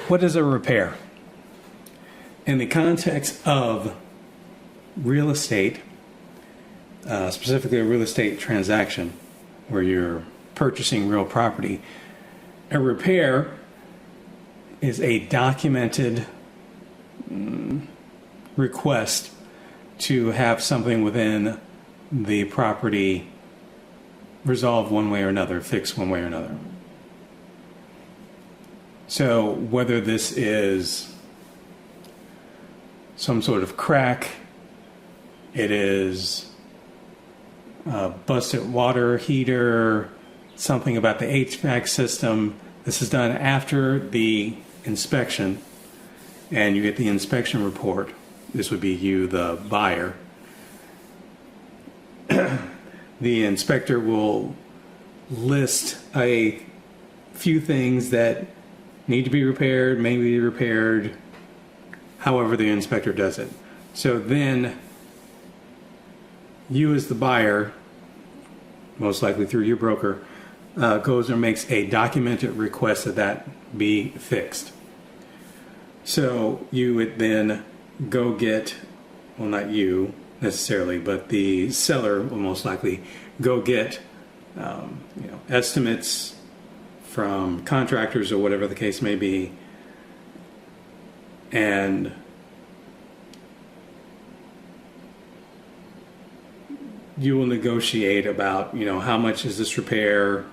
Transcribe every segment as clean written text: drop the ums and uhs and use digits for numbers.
What is a repair? In the context of real estate, specifically a real estate transaction where you're purchasing real property, a repair is a documented request to have something within the property resolved one way or another, fixed one way or another. So whether this is some sort of crack, it is a busted water heater, something about the HVAC system. This is done after the inspection, and you get the inspection report. This would be you, the buyer. The inspector will list a few things that need to be repaired, may be repaired, however the inspector does it. So then you as the buyer, most likely through your broker, goes and makes a documented request that be fixed. So you would then go get, well, not you necessarily, but the seller will most likely go get estimates from contractors or whatever the case may be, and you will negotiate about how much is this repair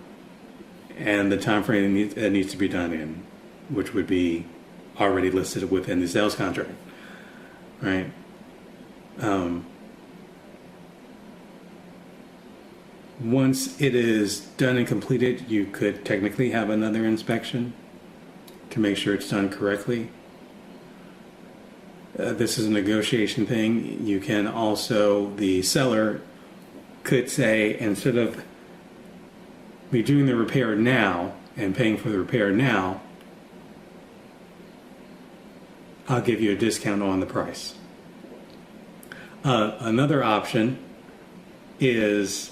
and the time frame it needs to be done in, which would be already listed within the sales contract, right? Once it is done and completed, you could technically have another inspection to make sure it's done correctly. This is a negotiation thing. You can also, the seller could say, instead of me doing the repair now and paying for the repair now, I'll give you a discount on the price. Another option is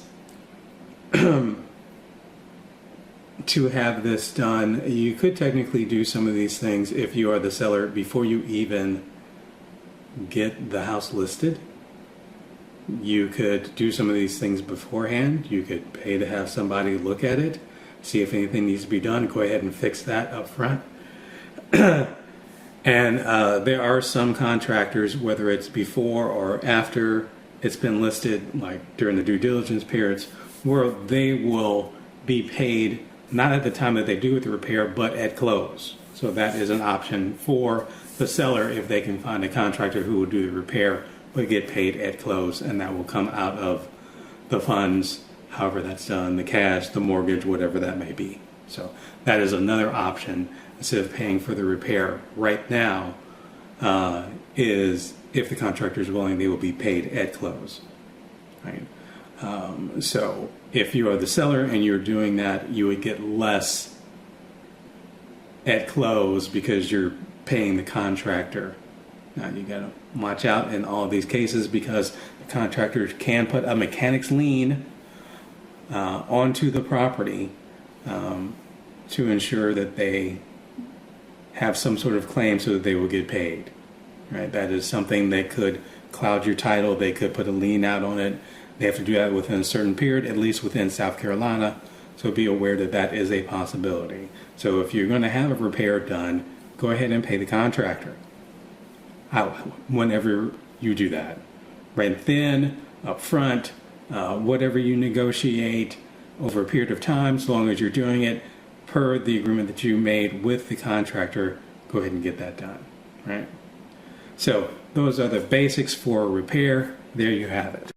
to have this done. You could technically do some of these things if you are the seller before you even get the house listed. You could do some of these things beforehand. You could pay to have somebody look at it, see if anything needs to be done, go ahead and fix that up front. And there are some contractors, whether it's before or after it's been listed, like during the due diligence periods, where they will be paid not at the time that they do the repair, but at close. So that is an option for the seller if they can find a contractor who will do the repair but get paid at close, and that will come out of the funds, however that's done, the cash, the mortgage, whatever that may be. So that is another option instead of paying for the repair right now, is if the contractor is willing, they will be paid at close, right? So if you are the seller and you're doing that, you would get less at close because you're paying the contractor. Now you got to watch out in all of these cases because the contractors can put a mechanic's lien onto the property to ensure that they have some sort of claim so that they will get paid. Right? That is something that could cloud your title. They could put a lien out on it. They have to do that within a certain period, at least within South Carolina. So be aware that that is a possibility. So if you're going to have a repair done, go ahead and pay the contractor whenever you do that. Right then, up front, whatever you negotiate over a period of time, as long as you're doing it per the agreement that you made with the contractor, go ahead and get that done. Right? So those are the basics for repair. There you have it.